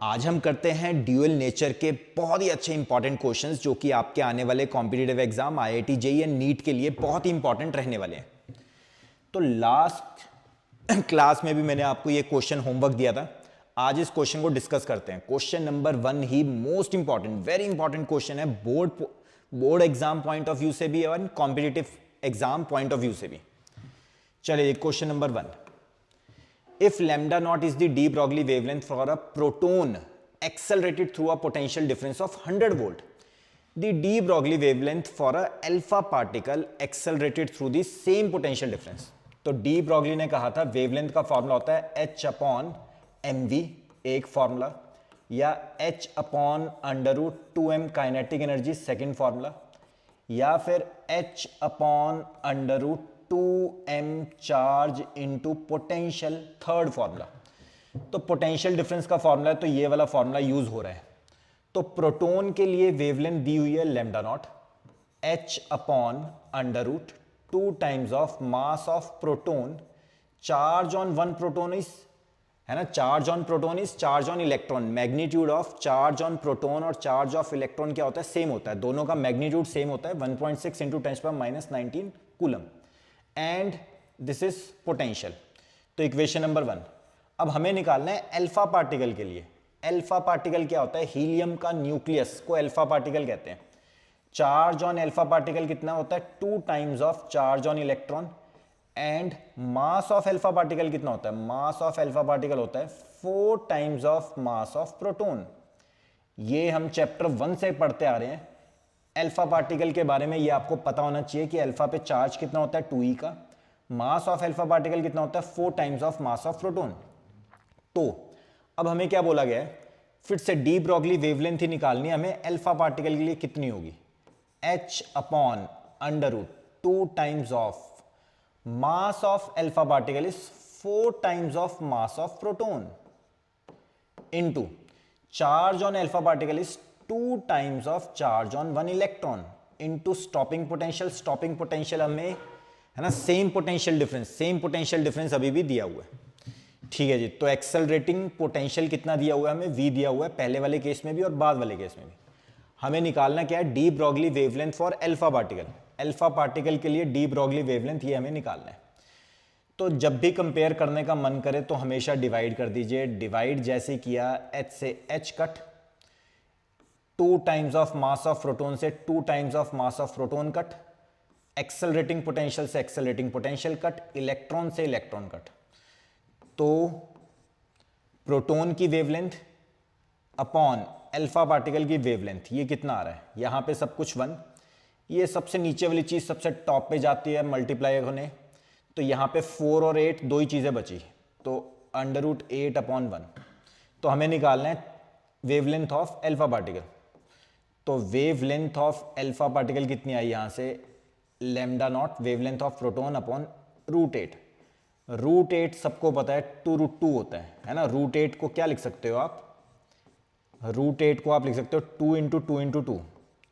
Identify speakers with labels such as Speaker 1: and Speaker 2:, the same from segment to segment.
Speaker 1: आज हम करते हैं ड्यूअल नेचर के बहुत ही अच्छे इंपॉर्टेंट क्वेश्चंस जो कि आपके आने वाले competitive exam IIT JEE and NEET के लिए बहुत ही इंपॉर्टेंट रहने वाले हैं। तो लास्ट क्लास में भी मैंने आपको ये क्वेश्चन होमवर्क दिया था। आज इस क्वेश्चन को डिस्कस करते हैं। क्वेश्चन नंबर 1 ही most important, very important question है, board exam point of view से भी और competitive exam point of view से भी। चलिए question number 1, if lambda naught is the de Broglie wavelength for a proton accelerated through a potential difference of 100 volt, the de Broglie wavelength for a alpha particle accelerated through the same potential difference। तो de Broglie ने कहा था wavelength का formula होता है h upon mv, एक formula, या h upon √2m kinetic energy second formula, या फिर h upon √2m charge into potential third formula. तो पोटेंशियल डिफरेंस का फॉर्मूला है तो ये वाला फॉर्मूला यूज हो रहा है। तो प्रोटॉन के लिए वेवलेंथ दी हुई है lambda naught, h upon √2 times of mass of proton, charge on one proton is, है ना, charge on proton is charge on electron. Magnitude of charge on proton और चार्ज ऑफ इलेक्ट्रॉन क्या होता है, सेम होता है, दोनों का मैग्नीट्यूड सेम होता है, 1.6 into 10⁻⁻19 coulomb, and this is potential. तो इक्वेशन नंबर 1। अब हमें निकालना है अल्फा पार्टिकल के लिए। अल्फा पार्टिकल क्या होता है, हीलियम का न्यूक्लियस को अल्फा पार्टिकल कहते हैं। चार्ज ऑन अल्फा पार्टिकल कितना होता है, 2 times of charge on electron, and mass of alpha particle कितना होता है, मास ऑफ अल्फा पार्टिकल होता है 4 times of mass of proton. ये हम चैप्टर 1 से पढ़ते आ रहे हैं। अल्फा पार्टिकल के बारे में ये आपको पता होना चाहिए कि अल्फा पे चार्ज कितना होता है 2e का, मास ऑफ अल्फा पार्टिकल कितना होता है 4 times of mass of proton. तो अब हमें क्या बोला गया है, फिर से डी ब्रॉगली वेवलेंथ ही निकालनी है हमें। अल्फा पार्टिकल के लिए कितनी होगी, h upon √2 times of mass of alpha particle is 4 times of mass of proton into charge on alpha particle is 2 times of charge on one electron into stopping potential. Stopping potential हमें, है ना, same potential difference अभी भी दिया हुआ है। ठीक है जी। तो एक्सेलरेटिंग पोटेंशियल कितना दिया हुआ है हमें, v दिया हुआ है, पहले वाले केस में भी और बाद वाले केस में भी। हमें निकालना क्या है, D Broglie wavelength for alpha particle. Alpha particle के लिए डी ब्रॉगली वेवलेंथ ये हमें निकालना है। तो जब भी कंपेयर करने का मन करे तो हमेशा डिवाइड कर दीजिए। डिवाइड जैसे किया, h से h cut, 2 times of mass of proton से 2 times of mass of proton cut, accelerating potential से एक्सेलरेटिंग पोटेंशियल कट, इलेक्ट्रॉन से इलेक्ट्रॉन कट। तो प्रोटॉन की वेवलेंथ अपॉन अल्फा पार्टिकल की वेवलेंथ, ये कितना आ रहा है, यहां पे सब कुछ 1, ये सबसे नीचे वाली चीज सबसे टॉप पे जाती है मल्टीप्लाई होने, तो यहां पे 4 और 8 दो ही चीजें बची, तो √8 अपॉन 1। तो हमें निकालना है वेवलेंथ ऑफ अल्फा पार्टिकल। तो वेवलेंथ ऑफ अल्फा पार्टिकल कितनी आई यहां से, lambda naught wavelength of proton upon √8। √8 सबको पता है 2√2 होता है ना। √8 को क्या लिख सकते हो आप, √8 को आप लिख सकते हो 2 इंटू 2 इंटू 2,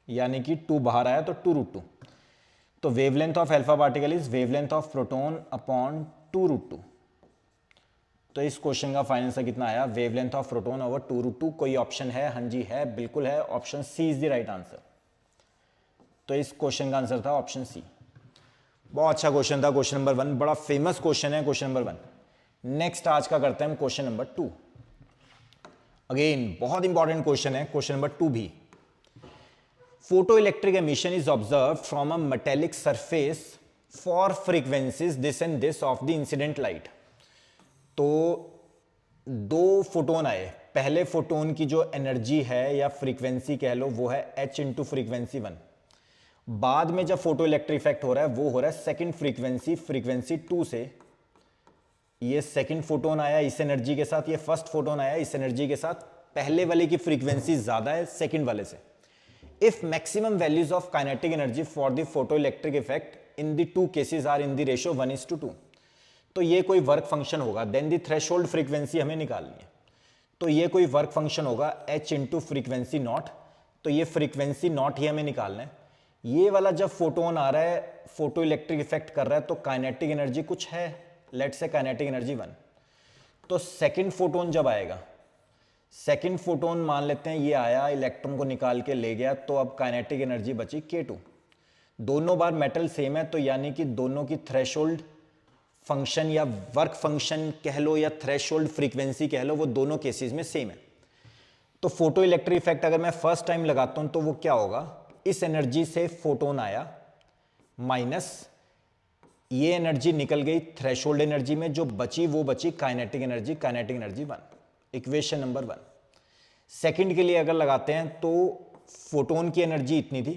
Speaker 1: यानी कि 2 बाहर आया तो 2√2। तो wavelength of alpha particle is wavelength of proton upon 2√2। तो इस क्वेश्चन का फाइनल आंसर कितना आया, वेवलेंथ ऑफ प्रोटॉन ओवर 2√2। कोई ऑप्शन है, हाँ जी है, बिल्कुल है, option C is the right answer. तो इस क्वेश्चन का आंसर था ऑप्शन सी। बहुत अच्छा क्वेश्चन था, क्वेश्चन नंबर 1, बड़ा फेमस क्वेश्चन है क्वेश्चन नंबर 1। नेक्स्ट आज का करते हैं हम क्वेश्चन नंबर 2। अगेन बहुत इंपॉर्टेंट क्वेश्चन है क्वेश्चन नंबर 2 भी। Photo electric emission is observe from a metallic surface for frequencies this and this of the incident light. तो 2 फोटोन आए, पहले फोटोन की जो एनर्जी है या फ्रीक्वेंसी कह लो वो है h इंटू फ्रीक्वेंसी 1। बाद में जब फोटो इलेक्ट्रिक इफेक्ट हो रहा है वो हो रहा है सेकंड फ्रीक्वेंसी 2 से। ये सेकंड फोटोन आया इस एनर्जी के साथ, ये फर्स्ट फोटोन आया इस एनर्जी के साथ, पहले वाले की फ्रीक्वेंसी ज्यादा है सेकंड वाले से। If maximum values of kinetic energy for the photoelectric effect in the 2 cases are in the ratio 1:2, तो ये कोई वर्क फंक्शन होगा। देन द थ्रेशोल्ड फ्रीक्वेंसी हमें निकालनी है। तो ये कोई वर्क फंक्शन होगा h इंटू फ्रीक्वेंसी नॉट, तो ये फ्रीक्वेंसी नॉट ही हमें निकालना है। ये वाला जब फोटोन आ रहा है, फोटो इलेक्ट्रिक इफेक्ट कर रहा है, तो काइनेटिक एनर्जी कुछ है, लेट्स से काइनेटिक एनर्जी 1। तो सेकंड फोटोन जब आएगा, सेकंड फोटोन मान लेते हैं ये आया, इलेक्ट्रॉन को निकाल के ले गया, तो अब काइनेटिक एनर्जी बची K2। दोनों बार मेटल सेम है, तो यानी कि दोनों की थ्रेशोल्ड फंक्शन या वर्क फंक्शन कह लो या थ्रेशोल्ड फ्रीक्वेंसी कह लो, वो दोनों केसेस में सेम है। तो फोटो इलेक्ट्रिक इफेक्ट अगर मैं फर्स्ट टाइम लगाता हूं तो वो क्या होगा, इस एनर्जी से फोटोन आया माइनस ये एनर्जी निकल गई थ्रेशोल्ड एनर्जी में, जो बची वो बची kinetic energy 1, equation number 1। Second के लिए अगर लगाते हैं तो फोटोन की एनर्जी इतनी थी,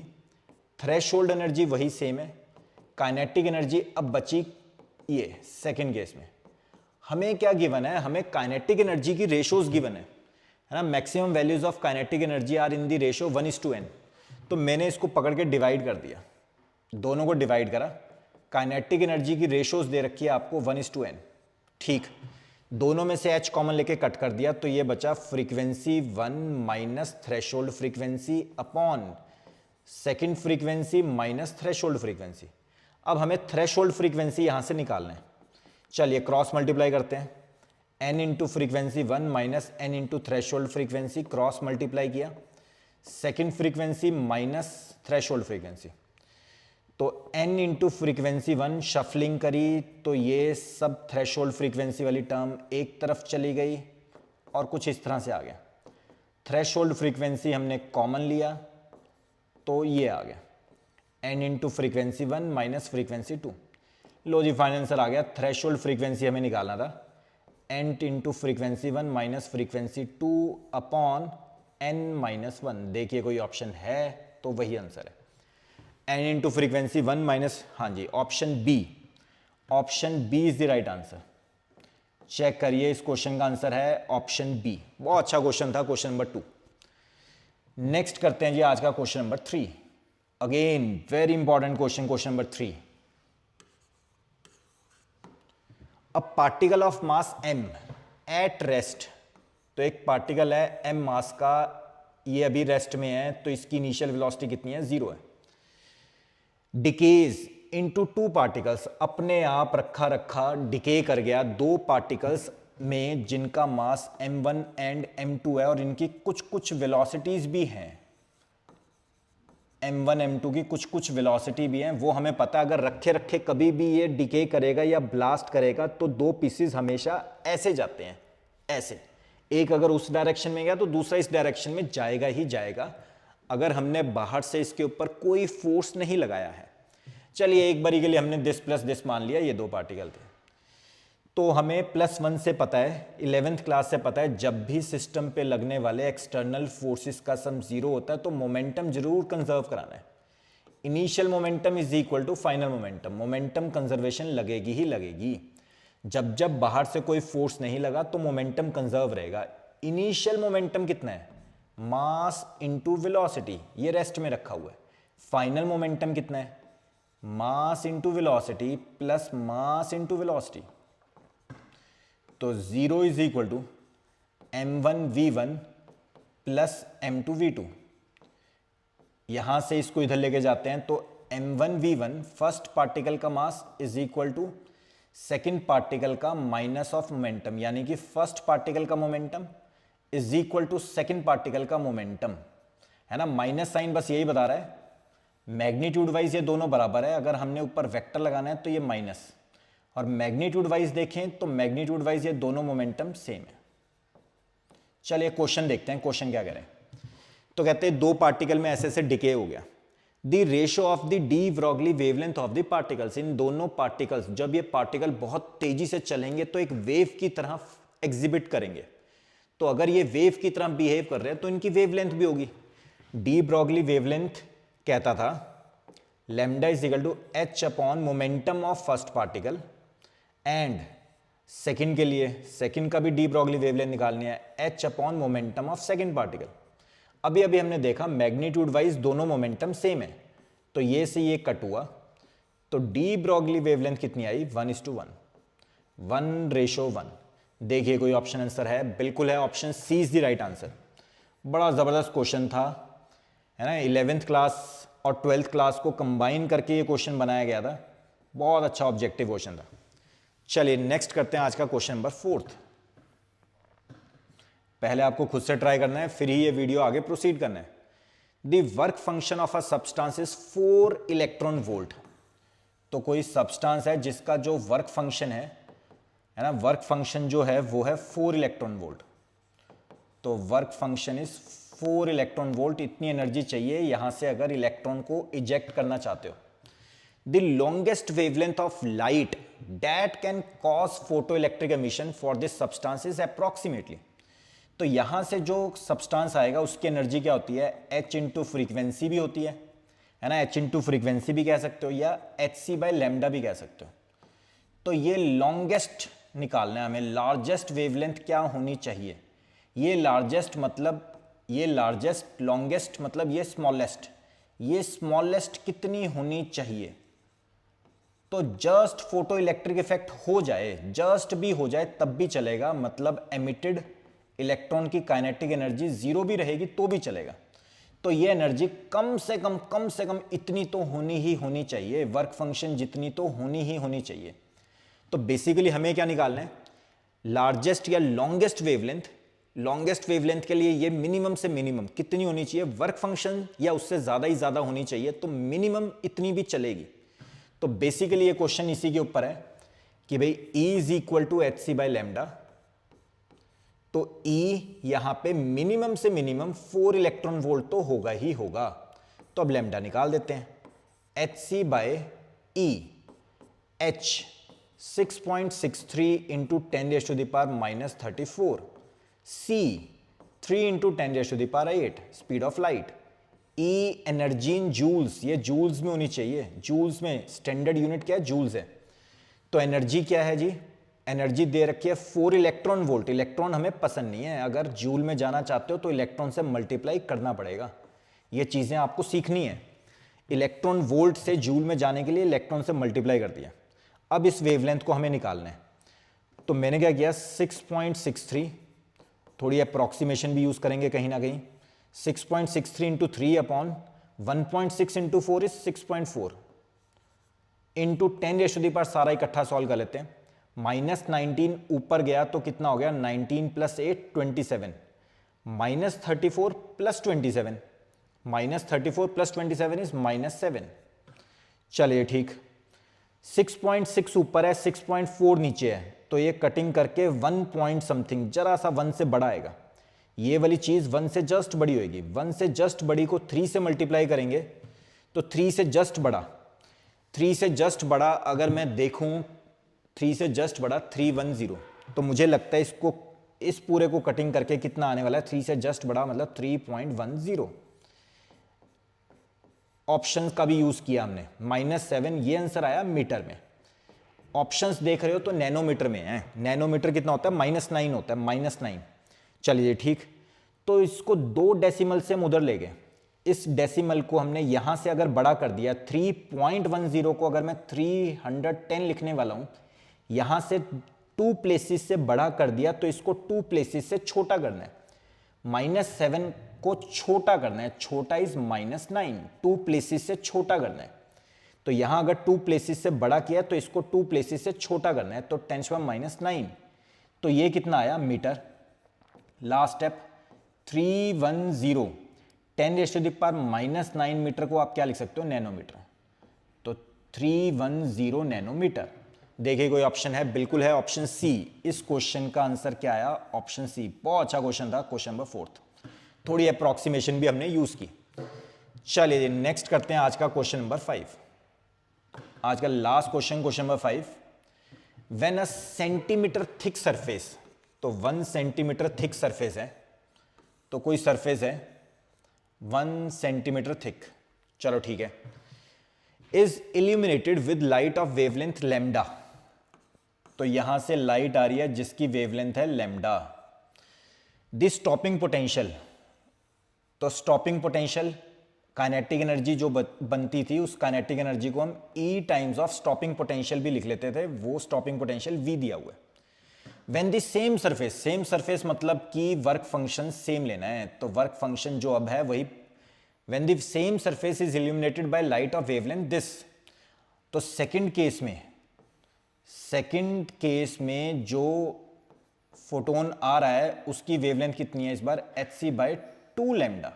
Speaker 1: थ्रेशोल्ड एनर्जी वही सेम है, काइनेटिक एनर्जी अब बची ये। सेकंड केस में हमें क्या गिवन है, हमें काइनेटिक एनर्जी की रेशोज गिवन है ना, maximum values of kinetic energy are in the ratio 1:n। तो मैंने इसको पकड़ के डिवाइड कर दिया, दोनों को डिवाइड करा, काइनेटिक एनर्जी की रेशोज दे रखी है आपको 1:n। ठीक, दोनों में से h कॉमन लेके कट कर दिया, तो ये बचा frequency 1 minus threshold frequency upon second frequency minus threshold frequency. अब हमें थ्रेशोल्ड फ्रीक्वेंसी यहां से निकालना है, चलिए क्रॉस मल्टीप्लाई करते हैं, n into frequency 1 minus n into threshold frequency, cross multiply किया, second frequency minus threshold frequency, तो n इंटू फ्रीक्वेंसी 1 शफलिंग करी, तो ये सब थ्रेशोल्ड फ्रीक्वेंसी वाली टर्म एक तरफ चली गई और कुछ इस तरह से आ गया। थ्रेशोल्ड फ्रीक्वेंसी हमने कॉमन लिया तो ये आ गया n into frequency 1 minus frequency 2। लो जी, फाइनल आंसर आ गया। थ्रेशोल्ड फ्रीक्वेंसी हमें निकालना था, n into frequency 1 minus frequency 2 upon n minus 1। देखिए कोई ऑप्शन है तो वही आंसर है, n इंटू फ्रीक्वेंसी 1 माइनस, हाँ जी option B, option B is the right answer. Check करिए, इस क्वेश्चन का आंसर है ऑप्शन बी। बहुत अच्छा क्वेश्चन था, क्वेश्चन नंबर 2। नेक्स्ट करते हैं जी आज का question number 3। Again very important question, question number 3। A particle of mass m at rest, तो एक पार्टिकल है m मास का, ये अभी रेस्ट में है, तो इसकी इनिशियल वेलोसिटी कितनी है, 0 है। डिकेज इनटू 2 पार्टिकल्स, अपने आप रखा रखा डिके कर गया 2 पार्टिकल्स में जिनका मास m1 एंड m2 है, और इनकी कुछ कुछ वेलोसिटीज भी हैं, m1 m2 की कुछ कुछ वेलोसिटी भी हैं, वो हमें पता है। अगर रखे रखे कभी भी ये डिके करेगा या ब्लास्ट करेगा तो 2 पीसेस हमेशा ऐसे जाते हैं, ऐसे, एक अगर उस डायरेक्शन में गया तो दूसरा इस डायरेक्शन में जाएगा ही जाएगा, अगर हमने बाहर से इसके ऊपर कोई फोर्स नहीं लगाया है। चलिए एक बारी के लिए हमने दिस प्लस दिस मान लिया, ये 2 पार्टिकल थे, तो हमें +1 से पता है, 11th क्लास से पता है, जब भी सिस्टम पे लगने वाले एक्सटर्नल फोर्सेस का सम 0 होता है तो मोमेंटम जरूर कंजर्व कराना है। Initial momentum is equal to final momentum, momentum conservation लगेगी ही लगेगी। जब जब बाहर से कोई फोर्स नहीं लगा तो मोमेंटम कंजर्व रहेगा। इनिशियल मोमेंटम कितना है, मास इंटू वेलोसिटी, ये रेस्ट में रखा हुआ है। फाइनल मोमेंटम कितना है, mass into velocity plus mass into velocity, तो 0 is equal to m1v1 plus m2v2। यहां से इसको इधर लेके जाते हैं तो m1v1 फर्स्ट पार्टिकल का mass is equal to second particle का माइनस ऑफ मोमेंटम, यानी कि फर्स्ट पार्टिकल का momentum is equal to second particle का मोमेंटम, है ना। माइनस साइन बस यही बता रहा है, मैग्नीट्यूड वाइज ये दोनों बराबर है, अगर हमने ऊपर वेक्टर लगाना है तो ये माइनस, और मैग्नीट्यूड वाइज देखें तो मैग्नीट्यूड वाइज ये दोनों मोमेंटम सेम है। चलिए क्वेश्चन देखते हैं, क्वेश्चन क्या कह रहे हैं। तो कहते हैं 2 पार्टिकल में ऐसे ऐसे डिके हो गया, the ratio of the de Broglie wavelength of the particles, इन दोनों पार्टिकल्स, जब ये पार्टिकल बहुत तेजी से चलेंगे तो एक वेव की तरह एग्जिबिट करेंगे, तो अगर ये वेव की तरह बिहेव कर रहे हैं तो इनकी वेवलेंथ भी होगी। डी ब्रॉगली वेवलेंथ कहता था lambda is equal to h upon momentum of first particle, and second के लिए, सेकंड का भी डी ब्रॉगली वेवलेंथ निकालनी है, h upon momentum of second particle. अभी अभी हमने देखा मैग्नीट्यूड वाइज दोनों मोमेंटम सेम है, तो ये से ये कट हुआ, तो डी ब्रॉगली वेवलेंथ कितनी आई, 1:1, 1:1। देखिए कोई ऑप्शन आंसर है, बिल्कुल है, option C is the right answer. बड़ा जबरदस्त क्वेश्चन था, है ना। 11th क्लास और 12th क्लास को कंबाइन करके ये क्वेश्चन बनाया गया था, बहुत अच्छा ऑब्जेक्टिव क्वेश्चन था। चलिए नेक्स्ट करते हैं आज का क्वेश्चन नंबर 4। पहले आपको खुद से ट्राई करना है, फिर ही ये वीडियो आगे प्रोसीड करना है। The work function of a substance is 4 electron volt. तो कोई सब्सटेंस है जिसका जो वर्क फंक्शन है ना, वर्क फंक्शन जो है वो है 4 इलेक्ट्रॉन वोल्ट। तो work function is 4 electron volt, इतनी एनर्जी चाहिए यहां से अगर इलेक्ट्रॉन को इजेक्ट करना चाहते हो। The longest wavelength of light that can cause photo electric emission for this substance is approximately. तो यहां से जो सब्सटेंस आएगा उसकी एनर्जी क्या होती है, h इंटू फ्रीक्वेंसी भी होती है ना, h इंटू फ्रीक्वेंसी भी कह सकते हो या hc/λ भी कह सकते हो। तो ये लॉन्गेस्ट निकालना है हमें, लार्जेस्ट वेवलेंथ क्या होनी चाहिए। ये लार्जेस्ट मतलब ये लार्जेस्ट, लॉन्गेस्ट मतलब ये स्मॉलेस्ट। ये स्मॉलेस्ट कितनी होनी चाहिए, तो जस्ट फोटो इलेक्ट्रिक इफेक्ट हो जाए, जस्ट भी हो जाए तब भी चलेगा, मतलब एमिटेड इलेक्ट्रॉन की काइनेटिक एनर्जी जीरो भी रहेगी तो भी चलेगा। तो ये एनर्जी कम से कम इतनी तो होनी ही होनी चाहिए, वर्क फंक्शन जितनी तो होनी ही होनी चाहिए। तो बेसिकली हमें क्या निकालना है, लार्जेस्ट या लॉन्गेस्ट वेवलेंथ। लॉन्गेस्ट वेवलेंथ के लिए ये मिनिमम से मिनिमम कितनी होनी चाहिए, वर्क फंक्शन या उससे ज्यादा ही ज्यादा होनी चाहिए, तो मिनिमम इतनी भी चलेगी। तो बेसिकली ये क्वेश्चन इसी के ऊपर है कि भाई E is equal to hc/λ। तो E यहां पे मिनिमम से मिनिमम 4 इलेक्ट्रॉन वोल्ट तो होगा ही होगा। तो अब लैम्डा निकाल देते हैं, hc/E h 6.63 into 10⁻⁻34, c 3 into 10⁸8 speed of light. E energy in joules, ये जूल्स में होनी चाहिए, जूल्स में स्टैंडर्ड यूनिट क्या है, जूल्स है। तो एनर्जी क्या है जी, एनर्जी दे रखी है 4 इलेक्ट्रॉन वोल्ट। इलेक्ट्रॉन हमें पसंद नहीं है, अगर जूल में जाना चाहते हो तो इलेक्ट्रॉन से मल्टीप्लाई करना पड़ेगा। ये चीजें आपको सीखनी है, इलेक्ट्रॉन वोल्ट से जूल में जाने के लिए इलेक्ट्रॉन से मल्टीप्लाई कर दिया। अब इस वेवलेंथ को हमें निकालना है, तो मैंने क्या किया 6.63, थोड़ी अप्रॉक्सीमेशन भी यूज करेंगे कहीं ना कहीं। 6.63 into 3 upon 1.6 into 4 is 6.4 into 10⁻⁻, सारा इकट्ठा सॉल्व कर लेते हैं। -19 ऊपर गया तो कितना हो गया, 19 + 8 27, -34 + 27, -34 + 27 इज -7। चलिए ठीक, 6.6 ऊपर है, 6.4 नीचे है, तो ये कटिंग करके 1 पॉइंट समथिंग, जरा सा 1 से बड़ा आएगा। ये वाली चीज 1 से जस्ट बड़ी होगी, 1 से जस्ट बड़ी को 3 से मल्टीप्लाई करेंगे तो 3 से जस्ट बड़ा, 3 से जस्ट बड़ा अगर मैं देखूं, 3 से जस्ट बड़ा 310, तो मुझे लगता है इसको, इस पूरे को कटिंग करके कितना आने वाला है, 3 से जस्ट बड़ा मतलब 3.10। ऑप्शन का भी यूज किया हमने, -7, ये आंसर आया मीटर में। ऑप्शंस देख रहे हो तो नैनोमीटर में है, नैनोमीटर कितना होता है, -9 होता है, -9। चलिए ठीक, तो इसको 2 डेसिमल से हम उधर ले गए, इस डेसिमल को हमने यहां से अगर बड़ा कर दिया, 3.10 को अगर मैं 310 लिखने वाला हूं, यहां से 2 प्लेसेस से बड़ा कर दिया, तो इसको 2 प्लेसेस से छोटा करना है, -7 को छोटा करना है, छोटा इज -9, 2 प्लेसेस से छोटा करना है। तो यहां अगर 2 प्लेसेस से बड़ा किया तो इसको 2 प्लेसेस से छोटा करना है, तो 10⁻⁹, तो ये कितना आया मीटर। लास्ट स्टेप 310, 10⁻⁻9 मीटर को आप क्या लिख सकते हो, नैनोमीटर। तो 310 नैनोमीटर। देखिए कोई ऑप्शन है, बिल्कुल है, ऑप्शन सी। इस क्वेश्चन का आंसर क्या आया, ऑप्शन सी। बहुत अच्छा क्वेश्चन था, क्वेश्चन नंबर 4। थोड़ी अप्रॉक्सीमेशन भी हमने यूज की। चलिए नेक्स्ट करते हैं आज का क्वेश्चन नंबर 5। आज का last question, question number 5। When a centimetre thick surface, तो 1 सेंटीमीटर थिक सरफेस है, तो कोई सरफेस है 1 सेंटीमीटर थिक, चलो ठीक है, is illuminated with light of wavelength lambda. तो यहां से लाइट आ रही है जिसकी वेवलेंथ है लैम्डा। द स्टॉपिंग पोटेंशियल, तो स्टॉपिंग पोटेंशियल काइनेटिक एनर्जी जो बनती थी, उस काइनेटिक एनर्जी को हम E times of stopping potential भी लिख लेते थे, वो स्टॉपिंग पोटेंशियल V दिया हुआ है। When the same surface, same surface मतलब कि वर्क फंक्शन सेम लेना है, तो वर्क फंक्शन जो अब है वही, when the same surface is illuminated by light of wavelength this. तो सेकंड केस में जो फोटोन आ रहा है उसकी वेवलेंथ कितनी है इस बार hc/2 लैम्डा,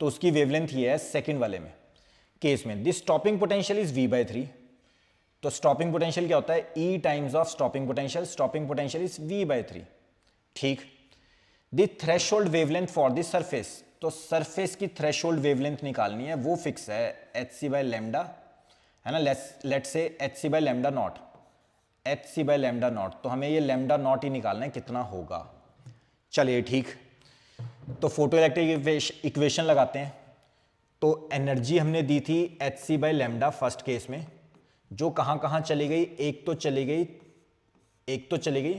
Speaker 1: तो उसकी वेवलेंथ ये है सेकंड वाले में केस में। This stopping potential is v/3, तो स्टॉपिंग पोटेंशियल क्या होता है E times of stopping potential, stopping potential is v/3। ठीक, the threshold wavelength for the surface, तो सरफेस की थ्रेशोल्ड वेवलेंथ निकालनी है, वो फिक्स है hc/लैम्डा, है ना। लेट्स से hc/लैम्डा नॉट, hc/लैम्डा नॉट, तो हमें ये लैम्डा नॉट ही निकालना है कितना होगा। चलिए ठीक, तो फोटो इलेक्ट्रिक इक्वेशन लगाते हैं। तो एनर्जी हमने दी थी hc/लैम्डा फर्स्ट केस में, जो कहां कहां चली गई, एक तो चली गई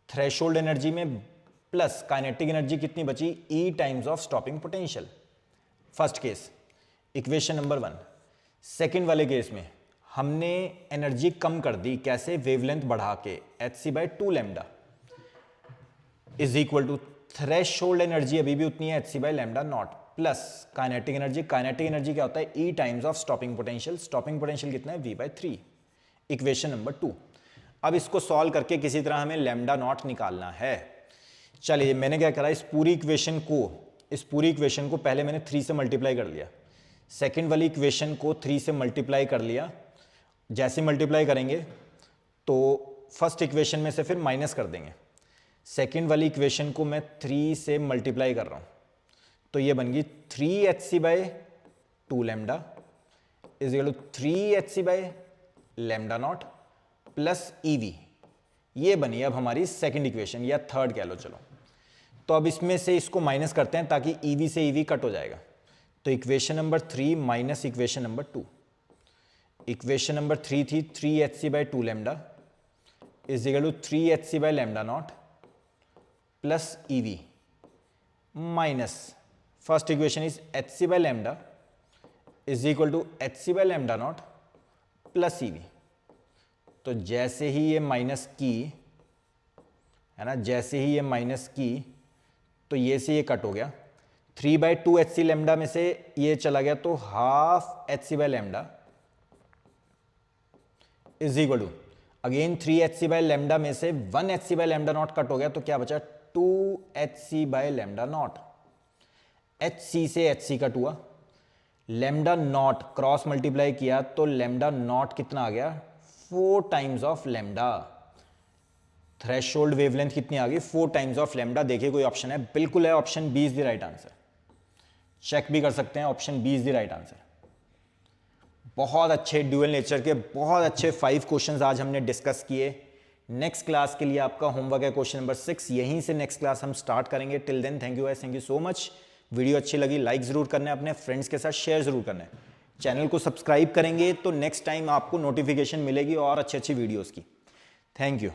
Speaker 1: थ्रेशोल्ड एनर्जी में, प्लस काइनेटिक एनर्जी कितनी बची E times of stopping potential, first case equation number 1। Second वाले केस में हमने एनर्जी कम कर दी, कैसे, वेवलेंथ बढ़ा के, hc/2 lambda is equal to threshold energy अभी भी उतनी है hc/लैम्डा naught, plus kinetic energy, kinetic energy क्या होता है E times of stopping potential, stopping potential कितना है v/3, इक्वेशन नंबर 2। अब इसको सॉल्व करके किसी तरह हमें लैम्डा नॉट निकालना है। चलिए मैंने क्या करा, इस पूरी इक्वेशन को पहले मैंने 3 से मल्टीप्लाई कर लिया, सेकेंड वाली इक्वेशन को 3 से मल्टीप्लाई कर लिया। जैसे मल्टीप्लाई करेंगे तो फर्स्ट इक्वेशन में से फिर माइनस कर देंगे, सेकेंड वाली इक्वेशन को मैं 3 से मल्टीप्लाई कर रहा हूं, तो ये बन गई 3hc/2 lambda is equal to 3hc/लैम्डा नॉट प्लस EV, ये बनी अब हमारी सेकेंड इक्वेशन या थर्ड कह लो। चलो तो अब इसमें से इसको माइनस करते हैं ताकि EV से EV कट हो जाएगा, तो equation number 3 minus equation number 2, equation number 3 थी 3hc/2 lambda is equal to 3hc/लैम्डा naught plus EV minus first equation is hc/लैम्डा इज इक्वल टू hc/लैम्डा नॉट प्लस EV। तो जैसे ही ये माइनस की, है ना, जैसे ही ये माइनस की तो ये से ये कट हो गया, 3/2 hc लैम्डा में से ये चला गया, तो हाफ hc/लैम्डा इज इक्वल टू अगेन 3hc/लैम्डा में से 1 hc/लैम्डा नॉट कट हो गया, तो क्या बचा 2 hc/लैम्डा नॉट, hc से hc कट हुआ, लैम्डा नॉट क्रॉस मल्टीप्लाई किया तो लैम्डा नॉट कितना आ गया 4 times of lambda, threshold wavelength कितनी आ गई 4 टाइम्स ऑफ लैम्डा। देखिए कोई ऑप्शन है, बिल्कुल है, option B is the right answer, check भी कर सकते हैं, option B is the right answer. बहुत अच्छे ड्यूअल नेचर के बहुत अच्छे 5 क्वेश्चंस आज हमने डिस्कस किए। नेक्स्ट क्लास के लिए आपका होमवर्क है क्वेश्चन नंबर 6, यहीं से नेक्स्ट क्लास हम स्टार्ट करेंगे। Till then thank you guys, thank you so much. Video अच्छी लगी लाइक जरूर करना है, अपने फ्रेंड्स के साथ शेयर जरूर करना है, चैनल को सब्सक्राइब करेंगे तो नेक्स्ट टाइम आपको नोटिफिकेशन मिलेगी और अच्छी अच्छी वीडियोस की। Thank you.